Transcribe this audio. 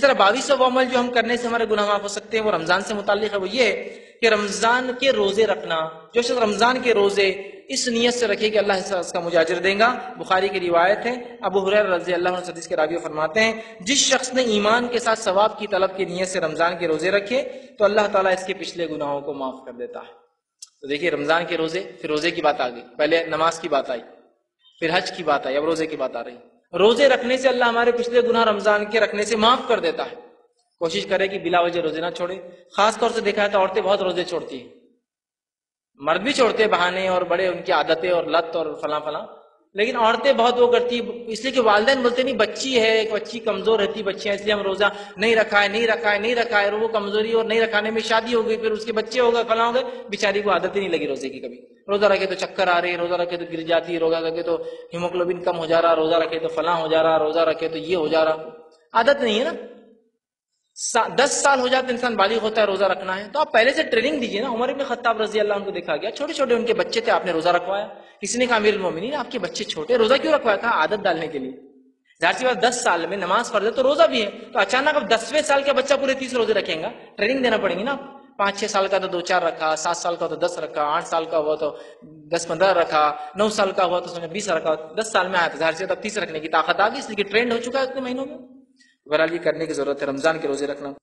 طرح 22واں وہ عمل جو ہم کرنے سے ہمارے گناہ معاف ہو سکتے ہیں وہ رمضان سے متعلق ہے، وہ یہ کہ رمضان کے روزے رکھنا. جو شخص رمضان کے روزے اس نیت سے رکھے کہ اللہ اس کا مجھے اجر دے گا. بخاری کی روایت ہے، ابو ہریرہ رضی اللہ عنہ حدیث کے راوی فرماتے ہیں جس شخص نے ایمان کے ساتھ ثواب کی طلب کی نیت سے رمضان کے روزے رکھے تو اللہ تعالیٰ اس کے پچھلے گناہوں کو معاف کر دیتا ہے. تو دیکھیے رمضان کے روزے، پھر روزے کی بات آ گئی، پہلے نماز کی بات آئی، پھر حج کی بات آئی، اب روزے کی بات آ رہی. روزے رکھنے سے اللہ ہمارے پچھلے گناہ رمضان کے رکھنے سے معاف کر دیتا ہے. کوشش کرے کہ بلا وجہ روزے نہ چھوڑے. خاص طور سے دیکھا ہے تو عورتیں بہت روزے چھوڑتی ہیں، مرد بھی چھوڑتے بہانے اور بڑے ان کی عادتیں اور لت اور فلاں فلاں، لیکن عورتیں بہت وہ کرتی اس لیے کہ والدین بولتے نہیں بچی ہے، ایک بچی کمزور رہتی بچیاں، اس لیے ہم روزہ نہیں رکھا ہے، اور وہ کمزوری اور نہیں رکھانے میں شادی ہو گئی، پھر اس کے بچے ہو گئے، فلاں ہو گئے، بیچاری کو عادت ہی نہیں لگی روزے کی. کبھی روزہ رکھے تو چکر آ رہے، روزہ رکھے تو گر جاتی، روزہ رکھے تو ہیموگلوبن کم ہو جا رہا، روزہ رکھے تو فلاں ہو جا رہا، روزہ رکھے تو یہ ہو جا رہا. عادت نہیں ہے نا. 10 سال ہو جاتے انسان بالغ ہوتا ہے روزہ رکھنا ہے تو آپ پہلے سے ٹریننگ دیجیے نا. عمر بن خطاب رضی اللہ عنہ کو دیکھا گیا، چھوٹے چھوٹے ان کے بچے تھے، آپ نے روزہ رکھوایا. کسی نے کہا امیر المومنین آپ کے بچے چھوٹے، روزہ کیوں رکھوایا؟ تھا عادت ڈالنے کے لیے. ظاہر سی بات 10 سال میں نماز فرض ہے تو روزہ بھی ہے، تو اچانک اب 10ویں سال کا بچہ پورے 30 روزے رکھیں گا، ٹریننگ دینا پڑیں گی نا. 5-6 سال کا تو 2-4 رکھا، 7 سال کا تو 10 رکھا، 8 سال کا ہوا تو 10-15 رکھا، 9 سال کا ہوا تو 20 رکھا، 10 سال میں آیا تو ظاہر سی بات اب 30 رکھنے کی طاقت آ گئی، اس لیے ٹرینڈ ہو چکا ہے اتنے مہینوں میں. بہرحال یہ کرنے کی ضرورت ہے رمضان کے روزے رکھنا.